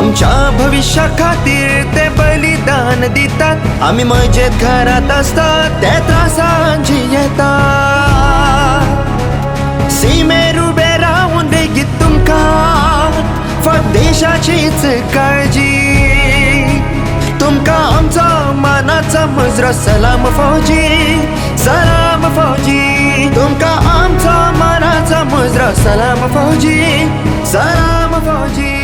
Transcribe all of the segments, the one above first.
आमच्या भविष्या खातीर ते बलिदान दितात. आम्ही मजेत घरात असतात ते त्रासांची येतात. सीमेर उबे राहून देगीत तुमकां फक्त देशाचीच काळजी. तुमकां आमचा मानाचा मुजरो सलाम फौजी, सलाम फौजी. तुमकां आमचा मानाचा मुजरो सलाम फौजी, सलाम फौजी.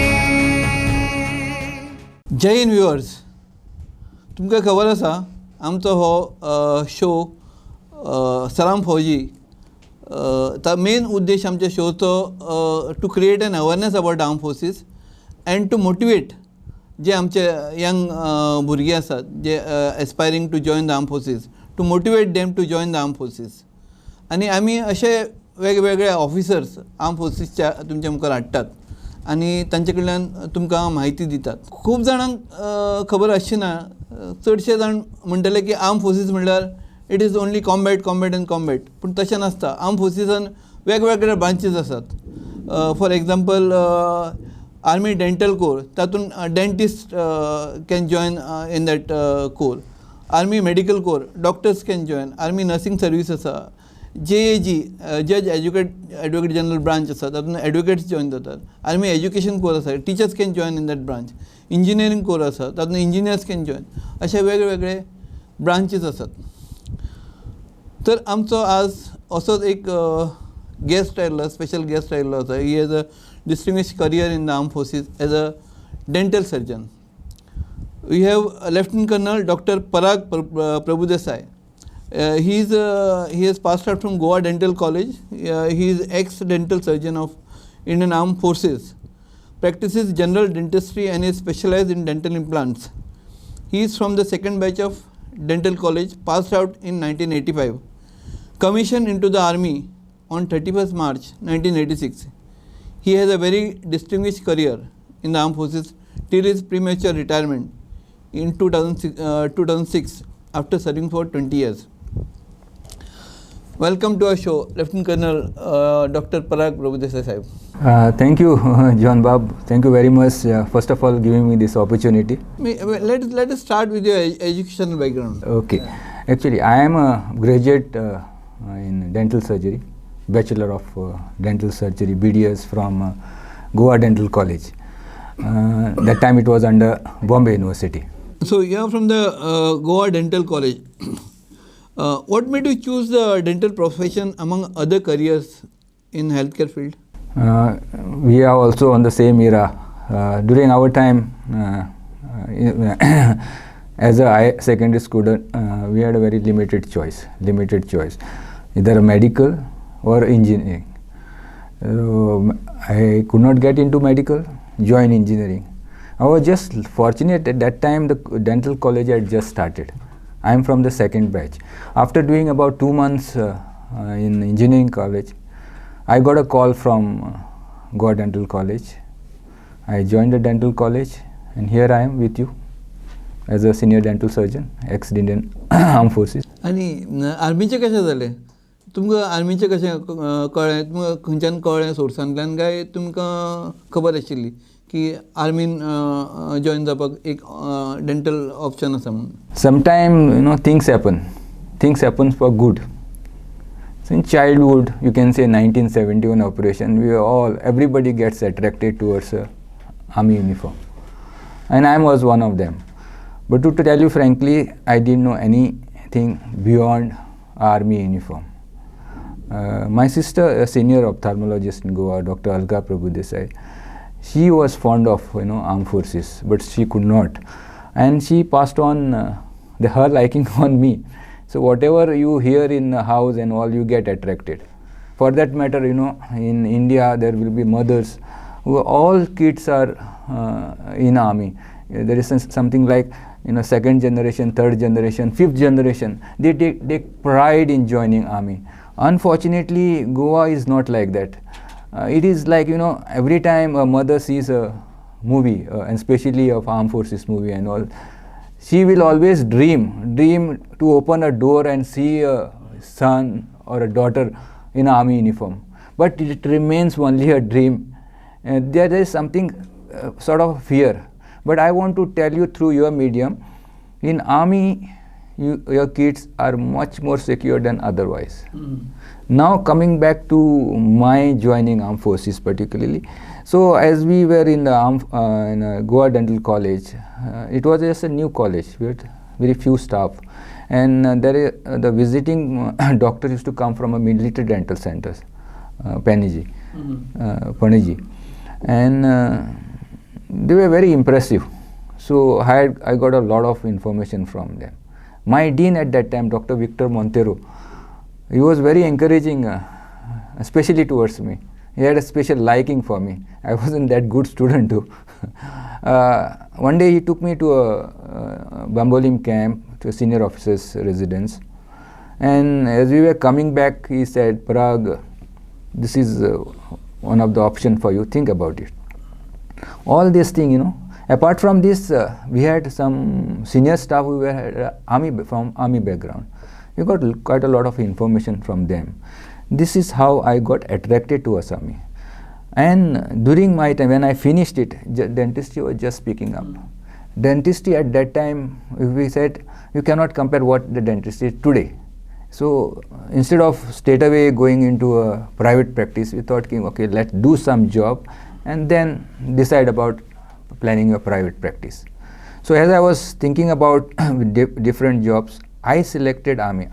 जय हिंद व्ह्युअर्स, तुमकां खबर आसा आमचो हो शो सलाम फौजी मेन उद्देश आमच्या शोचो to create an awareness about arm forces and to motivate जे आमचे यंग भुरगे आसात जे aspiring to join the arm forces, to motivate them to join the arm forces. आनी आमी अशे वेगवेगळे ऑफिसर्स आर्म फोर्सीसच्या तुमच्या मुखार हाडटात आनी तांचे कडल्यान तुमकां म्हायती दितात. खूब जाणांक खबर आसची ना, चडशे जाण म्हणटले की आर्म फोर्सीस म्हणल्यार it is only combat combat and combat, पूण तशें नासता. आर्म फोर्सीसान वेगवेगळे ब्रांचीस आसात. For example army dental corps, तातूंत dentist can join in that corps. Army medical corps, doctors can join. Army nursing service आसा. JAG जज ॲडवोकेट जनरल ब्रांच आसा, तातूंत ॲडवोकेट्स जॉइन जातात. आर्मी एज्युकेशन कोर आसा, teachers can join in that branch. Engineering corps आसा, तातूंत engineers can join. अशे वेगवेगळे ब्रांचीस आसात. तर आमचो आज असोच एक गेस्ट आयिल्लो, स्पेशल गेस्ट आयिल्लो आसा. He has a distinguished career in the arm forces as a dental surgeon. We have lieutenant colonel doctor Parag Prabhudesai. He has passed out from Goa Dental College. He is ex-dental surgeon of Indian Armed Forces. Practices general dentistry and is specialized in dental implants. He is from the second batch of dental college, passed out in 1985. Commissioned into the army on 31st March 1986. He has a very distinguished career in the armed forces till his premature retirement in 2006 after serving for 20 years. Welcome to our show, Lieutenant Colonel Dr. Parag Prabhudesai Sahib. Thank you, John Bob. Thank you very much, first of all, giving me this opportunity. Let us start with your educational background. Okay. Actually, I am a graduate in dental surgery, Bachelor of Dental Surgery, BDS from Goa Dental College. That time it was under Bombay University. So you are from the Goa Dental College. What made you choose the dental profession among other careers in healthcare field? We are also on the same era. During our time, as a secondary student, we had a very limited choice, either medical or engineering. I could not get into medical, join engineering. I was just fortunate at that time the dental college had just started. I am from the second batch. After doing about 2 months in engineering college, I got a call from Goa Dental College. I joined the dental college and here I am with you as a senior dental surgeon, ex-Indian Armed Forces. आणि आर्मीचे कशें जालें? तुमकां आर्मीचें कशें कळ्ळें? तुमकां खंयच्यान कळ्ळें? सोर्सांतल्यान काय तुमकां खबर आशिल्ली की आर्मीन जॉइन जावपाक एक डेंटल ऑप्शन आसा म्हणून? Sometime things happen for good. So in childhood, you can say 1971 operation, everybody gets attracted towards army uniform, and I was one of them. But to tell you frankly, I didn't know anything beyond army uniform. My sister, a senior ophthalmologist in Goa, Dr. Aguiar Prabhudesai, she was fond of armed forces, but she could not, and she passed on her liking on me. So whatever you hear in the house and all, you get attracted. For that matter, in India there will be mothers who all kids are in army. There is something like second generation, third generation, fifth generation. They take pride in joining army. Unfortunately, Goa is not like that. It is like, every time a mother sees a movie, and especially of armed forces movie and all, she will always dream to open a door and see a son or a daughter in army uniform. But it remains only a dream. There is something sort of fear. But I want to tell you through your medium, in army, your kids are much more secure than otherwise. Now coming back to my joining armed forces particularly, so as we were in the Goa Dental College, it was just a new college with very few staff, and the visiting doctor used to come from a military dental centers, Paniji, and they were very impressive. So I got a lot of information from them. My dean at that time, Dr. Victor Montero, he was very encouraging, especially towards me. He had a special liking for me. I wasn't that good student too. One day he took me to a Bambolim camp, to a senior officer's residence. And as we were coming back, he said, Parag, this is one of the options for you, think about it. All this thing, you know. Apart from this, we had some senior staff who were from army background. We got quite a lot of information from them. This is how I got attracted to Assami. And during my time, when I finished it, dentistry was just picking up. Dentistry at that time, we said, you cannot compare what the dentistry is today. So instead of straight away going into a private practice, we thought, okay, let's do some job and then decide about planning a private practice. So as I was thinking about different jobs, I selected army.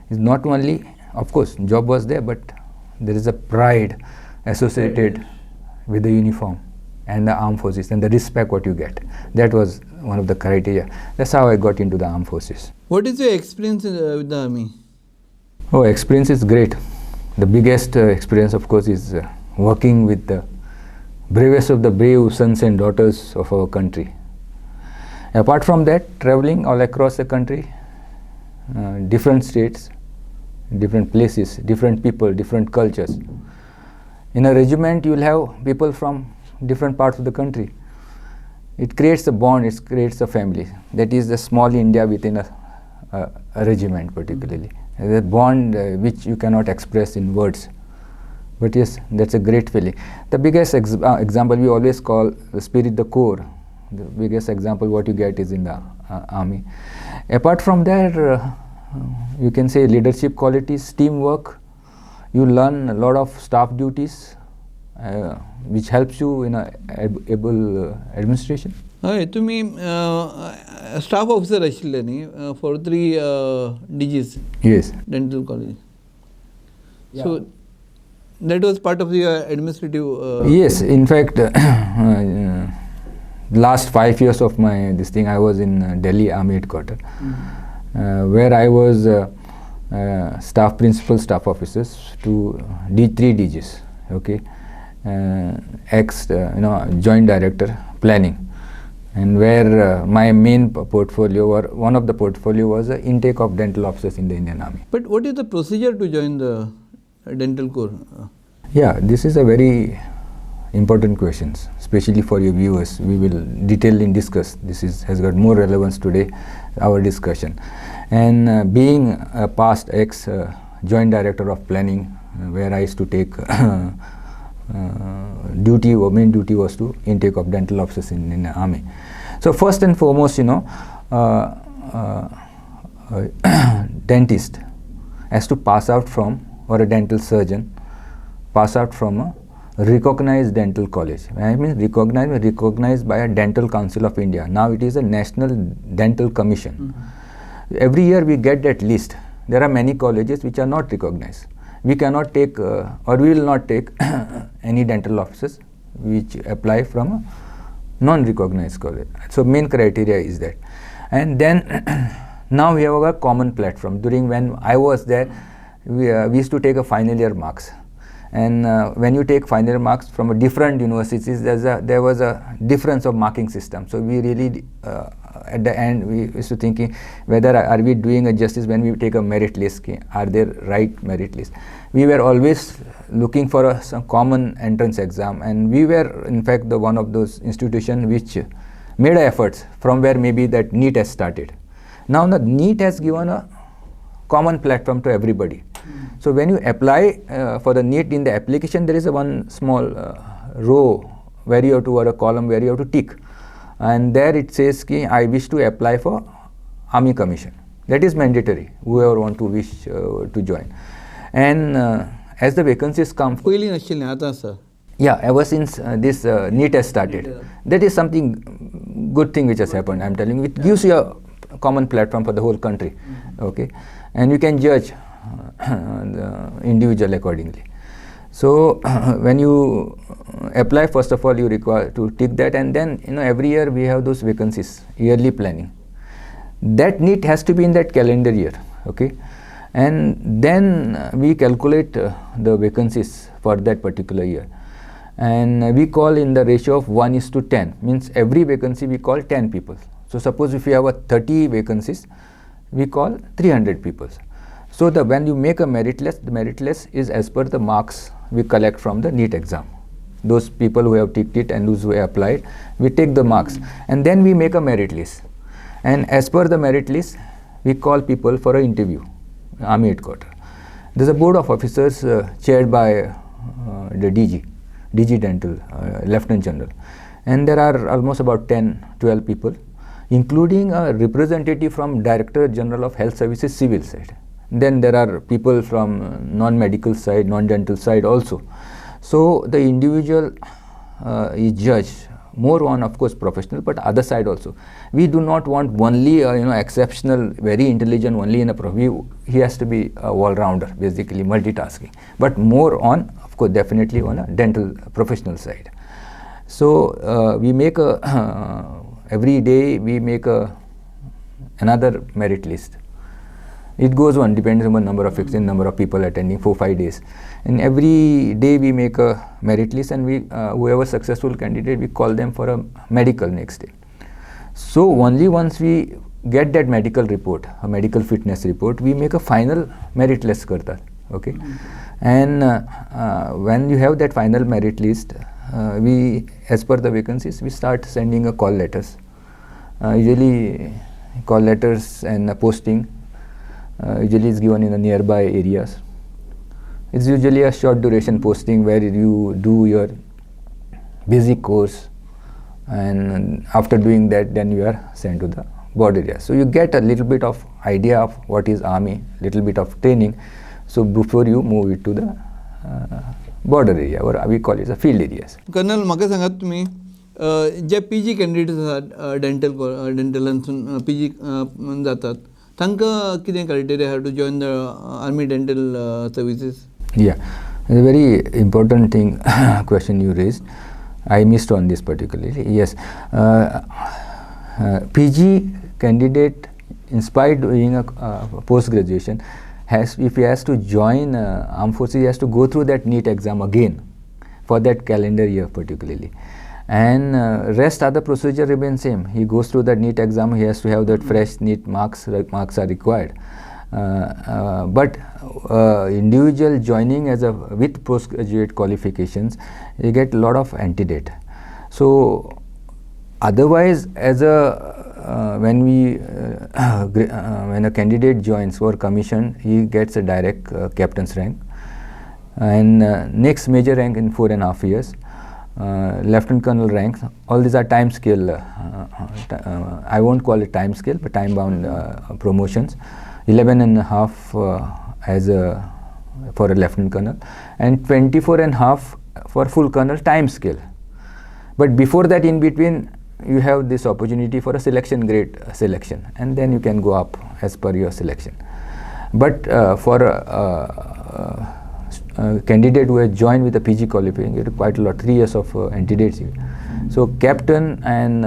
Is not only, of course, job was there, but there is a pride associated with the uniform and the armed forces and the respect what you get. That was one of the criteria. That's how I got into the armed forces. What is your experience with the army? Oh, experience is great. The biggest experience, of course, is working with the bravest of the brave sons and daughters of our country. Apart from that, traveling all across the country, different states, different places, different people, different cultures. In a regiment, you will have people from different parts of the country. It creates a bond, it creates a family. That is the small India within a regiment particularly. A bond which you cannot express in words. But yes, that's a great feeling. The biggest example we always call the spirit, the core. The biggest example what you get is in the army. Apart from there, you can say leadership qualities, teamwork. You learn a lot of staff duties, which helps you in a able administration. हय तुम्ही staff officer आशिल्ले न्ही for 3 DGs. Yes. Dental college. So that was part of your administrative. Yes, in fact, last 5 years of my this thing, I was in Delhi Army headquarters, where I was staff principal staff officers to 3 DGs. Okay, joint director planning, and where my main portfolio or one of the portfolio was the intake of dental officers in the Indian Army. But what is the procedure to join the dental corps? Yeah, this is a very important question, especially for your viewers. We will detailedly discuss. This has got more relevance today, our discussion. And being a past joint director of planning, where I used to take duty, or main duty was to intake of dental officers in the army. So first and foremost, dentist has to pass out from, or a dental surgeon pass out from a recognized dental college. I mean recognized by a Dental Council of India. Now it is a National Dental Commission. Every year we get that list. There are many colleges which are not recognized. We cannot take or we will not take any dental officers which apply from a non-recognized college. So main criteria is that. And then now we have a common platform. During when I was there, we used to take a final year marks. And when you take final year marks from a different universities, there was a difference of marking system. So we really, at the end, we used to thinking whether are we doing a justice when we take a merit list, are there right merit list. We were always looking for some common entrance exam, and we were in fact the one of those institutions which made efforts from where maybe that NEET has started. Now the NEET has given a common platform to everybody. So when you apply for the NEET, in the application there is a one small row where you have to, or a column where you have to tick, and there it says ki I wish to apply for Army Commission. That is mandatory, whoever want to wish to join. And as the vacancies come, पयलीं नाशिल्लें आतां आसा. yeah, ever since this NEET has started, that is something good thing which has happened. I'm telling you, it gives you a common platform for the whole country, okay, and you can judge the individual accordingly. So when you apply, first of all you require to tick that, and then every year we have those vacancies, yearly planning. That NEET has to be in that calendar year, okay, and then we calculate the vacancies for that particular year, and we call in the ratio of 1:10, means every vacancy we call 10 people. So suppose if we have 30 vacancies, we call 300 people. So when you make a merit list, the merit list is as per the marks we collect from the NEET exam. Those people who have ticked it and those who have applied, we take the marks, and then we make a merit list. And as per the merit list, we call people for an interview, Army headquarters. There's a board of officers chaired by the DG Dental, Lieutenant General. And there are almost about 10-12 people, including a representative from Director General of Health Services Civil side. Then there are people from non-medical side, non-dental side also. So the individual is judged more on, of course, professional, but other side also. We do not want only exceptional, very intelligent only in a he has to be a all-rounder, basically multitasking, but more on, of course, definitely on a dental professional side. So we make every day we make another merit list. It goes on, depends on the number of fixed number of people attending, 4-5 days. And every day we make a merit list, and we whoever successful candidate, we call them for a medical next day. So only once we get that medical report, a medical fitness report, we make a final merit list karta, okay. And when you have that final merit list, we, as per the vacancies, we start sending a call letters. Usually call letters and posting usually is given in the nearby areas. It's usually a short duration posting where you do your basic course, and after doing that, then you are sent to the border area. So you get a little bit of idea of what is army, little bit of training. So before you move it to the border area, or we call it the field areas. Colonel, म्हाका सांगात तुमी जे PG candidates आसात डेंटलांतसून PG जातात, तांकां कितें criteria have to join the army dental services? Yeah, a very important thing question you raised. I missed on this particularly. Yes, PG candidate, in spite of doing a post graduation, if he has to join armed forces, he has to go through that NEET exam again for that calendar year particularly. And rest other procedure remain same. He goes through that NEET exam, he has to have that fresh NEET marks are required. But individual joining as with postgraduate qualifications, you get a lot of antedate. So otherwise, as when a candidate joins for commission, he gets a direct captain's rank, and next major rank in 4.5 years. Lieutenant colonel ranks, all these are time scale, I won't call it time scale, but time bound promotions. 11.5 as for a lieutenant colonel, and 24.5 for full colonel time scale. But before that, in between, you have this opportunity for a selection grade selection, and then you can go up as per your selection. But for candidate who has joined with a PG qualification, get quite a lot, 3 years of antedates. So captain and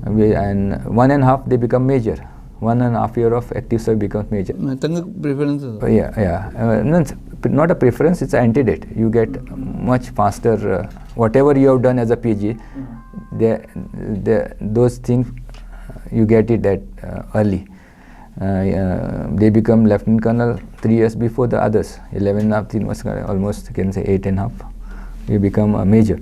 1.5 they become major. 1.5 year of active service becomes major. Preference? Not a preference, it's an antedate. You get much faster, whatever you have done as a PG, those things you get it at early. They become lieutenant colonel 3 years before the others. 11.5, almost you can say 8.5. You become a major.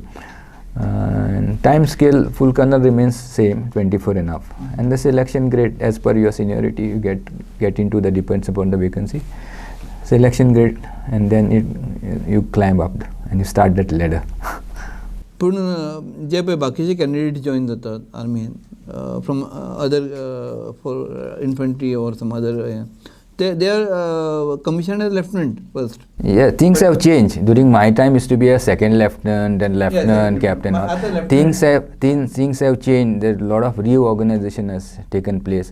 And time scale, full colonel remains same, 24.5. And the selection grade, as per your seniority, you get into the, depends upon the vacancy, selection grade, and then you climb up and you start that ladder. पूण जे पळय बाकीचे candidate join जातात आर्मीन from other for infantry or some other they are commissioned as lieutenant first. Yeah, things have changed. During my time, used to be a second lieutenant, then lieutenant, captain. Things have changed. There a lot of reorganization has taken place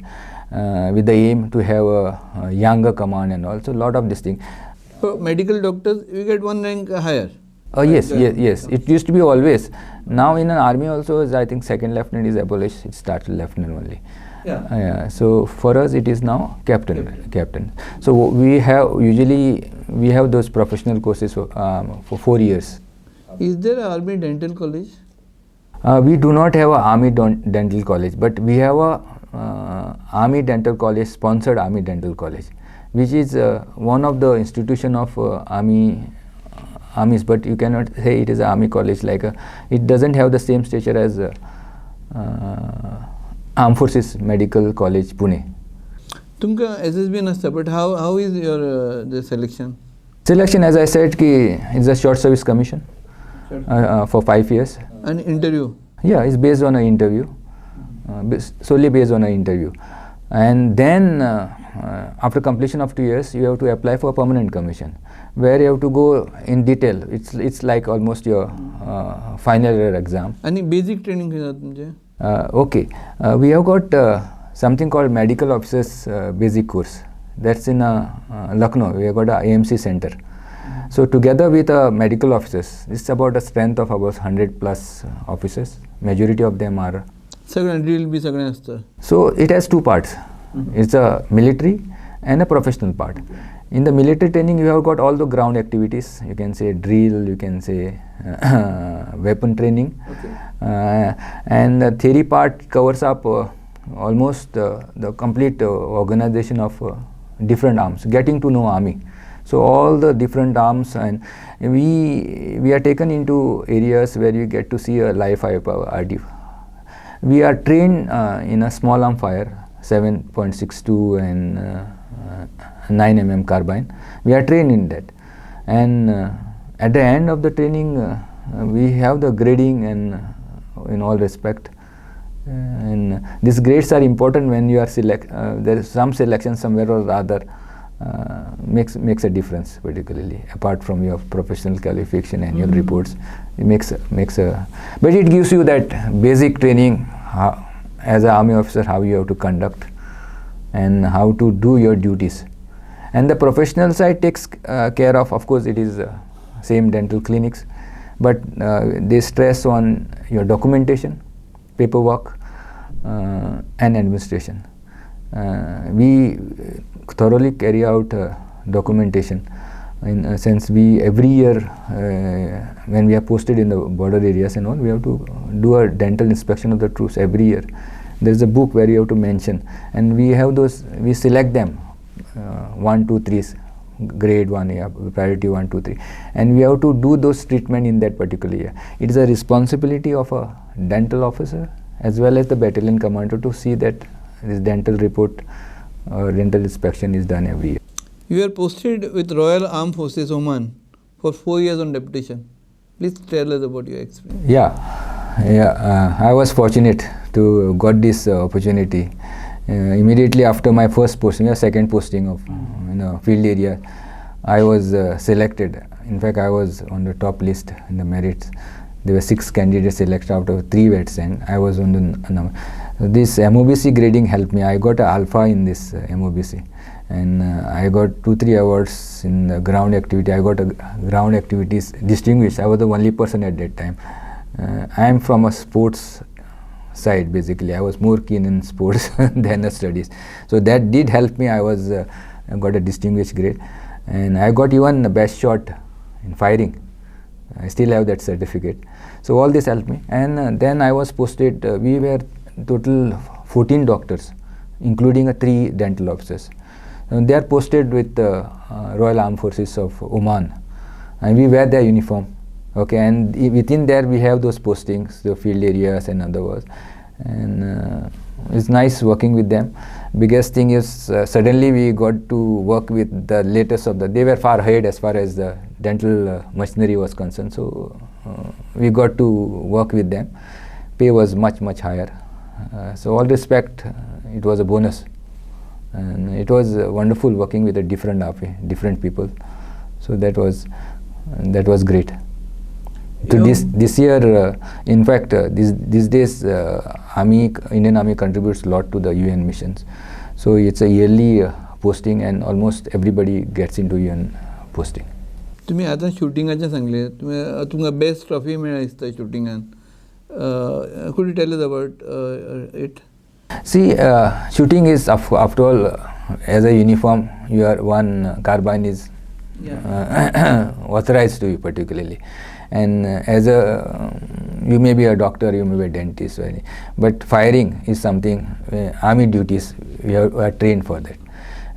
with the aim to have a younger command and also a lot of this thing. So medical doctors, you get one rank higher. Yes. It used to be always. Now in an army also, I think second lieutenant is abolished. It starts with lieutenant only. So for us it is now captain. So we have those professional courses for 4 years. Is there an army dental college? We do not have a army dental college, but we have a army dental college, sponsored army dental college, which is one of the institution of armies, but you cannot say it is an army college. It doesn't have the same stature as Armed Forces Medical College, Pune. तुमका SSB नसता, but how is your the selection? Selection, as I said, it's a short service commission for 5 years. An interview? Yeah, it's based on an interview, solely based on an interview. And then after completion of 2 years, you have to apply for a permanent commission, where you have to go in detail. It's like almost your final year exam. Any basic training तुमचे? Okay, we have got something called medical officers basic course. That's in Lucknow. We have got a AMC center. So together with medical officers, it's about a strength of about 100 plus officers. Majority of them are. So it has 2 parts. It's a military and a professional part. In the military training, you have got all the ground activities. You can say drill, you can say weapon training. And the theory part covers up almost the complete organization of different arms, getting to know army. So all the different arms, and we are taken into areas where you get to see a live firepower RD. We are trained in a small arm fire, 7.62 and 9mm carbine. We are trained in that, and at the end of the training we have the grading and in all respect, and these grades are important when you are there is some selection somewhere or other makes a difference, particularly apart from your professional qualification annual reports. It makes a but it gives you that basic training as an army officer, how you have to conduct and how to do your duties. And the professional side takes care of course it is same dental clinics, but they stress on your documentation, paperwork and administration. We thoroughly carry out documentation, in a sense we every year when we are posted in the border areas and all, we have to do a dental inspection of the troops every year. There is a book where you have to mention, and we have those, we select them 1, 2, 3, grade 1, yeah, priority 1, 2, 3, and we have to do those treatment in that particular year. It is a responsibility of a dental officer as well as the battalion commander to see that this dental report or dental inspection is done every year. You are posted with Royal Armed Forces Oman for 4 years on deputation. Please tell us about your experience. I was fortunate to got this opportunity. Immediately after my first posting, second posting of field area, I was selected. In fact, I was on the top list in the merits. There were 6 candidates selected out of 3 vets, and I was on the number. This MOBC grading helped me. I got an alpha in this MOBC, and I got 2-3 awards in the ground activity. I got a ground activities distinguished. I was the only person at that time. I am from a sports side basically. I was more keen in sports than the studies, so that did help me. I was got a distinguished grade, and I got even the best shot in firing. I still have that certificate. So all this helped me, and then I was posted. We were total 14 doctors, including 3 dental officers. They are posted with Royal Armed Forces of Oman, and we wear their uniform. Okay, and within there we have those postings, the field areas and others, and it's nice working with them. Biggest thing is suddenly we got to work with the latest of the. They were far ahead as far as the dental machinery was concerned. So we got to work with them. Pay was much higher. So all respect, it was a bonus, and it was wonderful working with a different people. So that was great. So this year, in fact, these days, Indian Army contributes a lot to the UN missions. So it's a yearly posting, and almost everybody gets into UN posting. तुम्ही आता शूटिंगाचें सांगले, तुमकां best trophy मेळ्ळा दिसता शूटिंगान. Could you tell us about it? See, shooting is after all, as a uniform, one carbine is authorized to you particularly, and as you may be a doctor, you may be a dentist, but firing is something army duties. We are trained for that,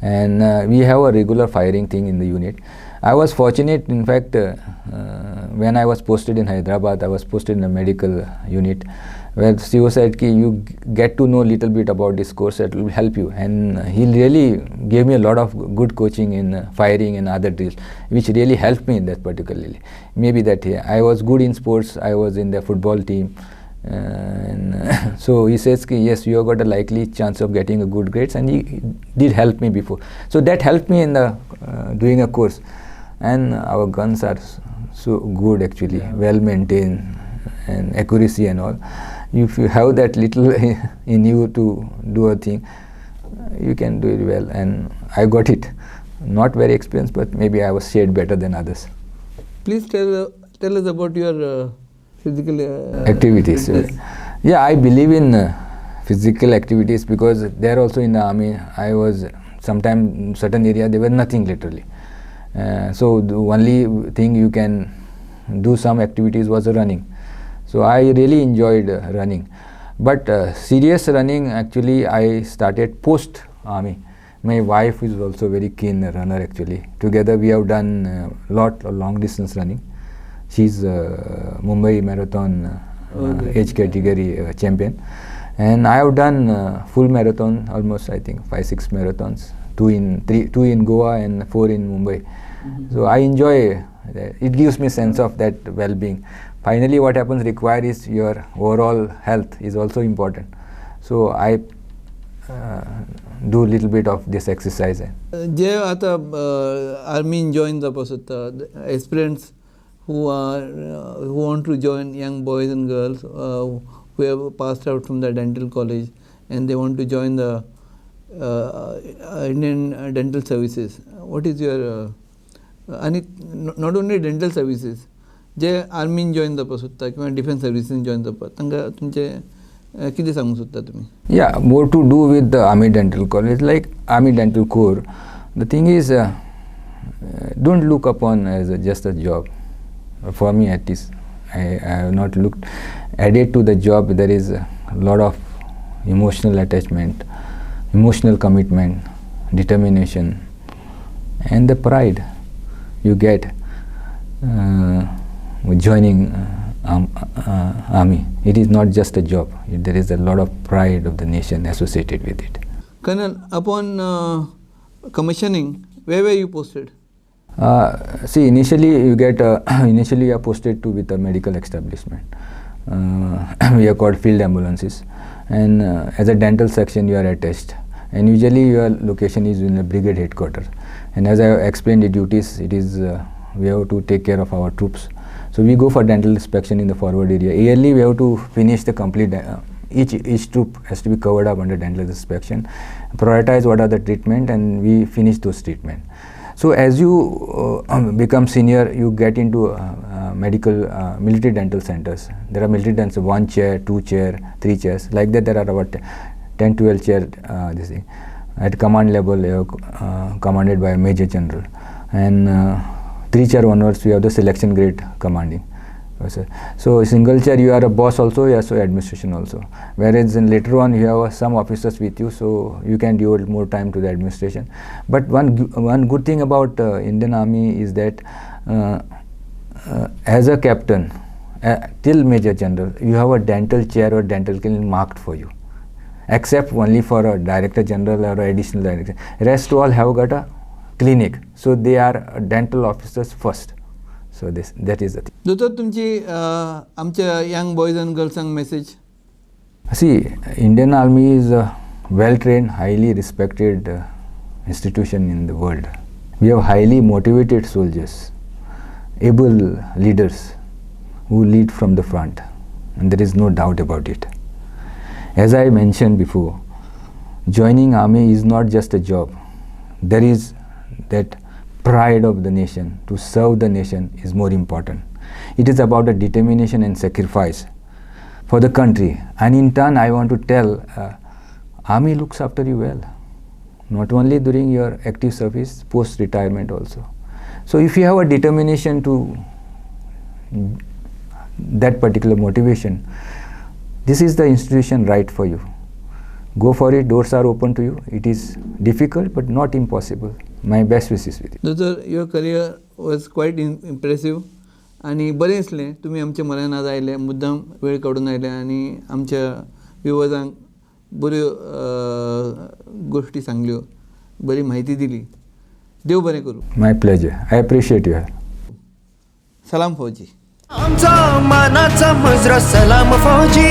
and we have a regular firing thing in the unit. I was fortunate, in fact, when I was posted in Hyderabad, I was posted in a medical unit, where CEO said, you get to know a little bit about this course, that will help you. And he really gave me a lot of good coaching in firing and other drills, which really helped me in that particularly. Maybe that I was good in sports, I was in the football team. And so he says, yes, you have got a likely chance of getting a good grades, and he did help me before. So that helped me in the doing a course. And our guns are so good actually, well maintained, and accuracy and all. If you have that little in you to do a thing, you can do it well, and I got it. Not very experienced, but maybe I was shade better than others. Please tell us about your physical activities. Yeah, I believe in physical activities, because there also in the army, I was sometimes in certain area there was nothing literally. So the only thing you can do some activities was running. So I really enjoyed running. But serious running, actually, I started post-army. My wife is also very keen runner actually. Together we have done a lot of long distance running. She's Mumbai Marathon age category champion. And I have done full marathon, almost I think 5-6 marathons, 2 in Goa and 4 in Mumbai. So I enjoy that. It gives me sense of that well-being. Finally, what happens required is your overall health is also important. So I do a little bit of this exercise. जे आता army join the aspirants who want to join, young boys and girls who have passed out from the dental college, and they want to join the Indian dental services. What is your and not only dental services, जे आर्मीन join जावपा सोदता किंवा defence सर्विसीन join जावपा तांकां तुमचे कितें सांगूंक सोदता तुमी? Yeah, more to do with the Army Dental College, like Army Dental Corps. The thing is, don't look upon as just a job. For me, at least, I have not looked. Added to the job, there is a lot of emotional attachment, emotional commitment, determination, and the pride you get joining army. It is not just a job. There is a lot of pride of the nation associated with it. Colonel, upon commissioning, where were you posted? See, initially you get initially you are posted with a medical establishment. We are called field ambulances, and as a dental section you are attached, and usually your location is in a brigade headquarters. And as I have explained the duties, it is we have to take care of our troops. So we go for dental inspection in the forward area. Yearly we have to finish the complete, each troop has to be covered up under dental inspection, prioritize what are the treatment, and we finish those treatment. So as you become senior, you get into military dental centers. There are military dentals, 1 chair, 2 chair, 3 chairs. Like that there are about 10-12 chair this thing. At command level, commanded by a major general. And 3 chair onwards, we have the selection grade commanding. So single chair, you are a boss also, you are so administration also. Whereas in later on, you have some officers with you, so you can devote more time to the administration. But one good thing about Indian Army is that as a captain, till major general, you have a dental chair or dental clinic marked for you. except only for a director general or additional director. Rest all have got a clinic, so they are dental officers first. So that is the thing. दोतोर तुमची आमच्या young boys and गर्ल्सांक message. See, Indian Army is a well-trained, highly respected institution in the world. We have highly motivated soldiers, able leaders who lead from the front, and there is no doubt about it. As I mentioned before, joining army is not just a job. There is that pride of the nation to serve the nation is more important. It is about a determination and sacrifice for the country, and in turn I want to tell army looks after you well, not only during your active service, post retirement also. So if you have a determination to that particular motivation, this is the institution right for you. Go for it, doors are open to you. It is difficult but not impossible. My best wishes with you. दोतोर your career was quiet impressive आणि बरें दिसलें तुमी आमच्या मरान आज आयले, मुद्दाम वेळ काडून आयले आनी आमच्या व्ह्युअर्सांक बऱ्यो गोश्टी सांगल्यो, बरी म्हायती दिली. देव बरें करूं. My pleasure. I appreciate you. सलाम फौजी. आमचा मानाचा मुजरा सलाम फौजी,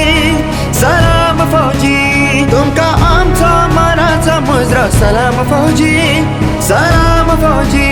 सलाम फौजी. तुमका आमचा मानाचा मुजरा सलाम फौजी, सलाम फौजी.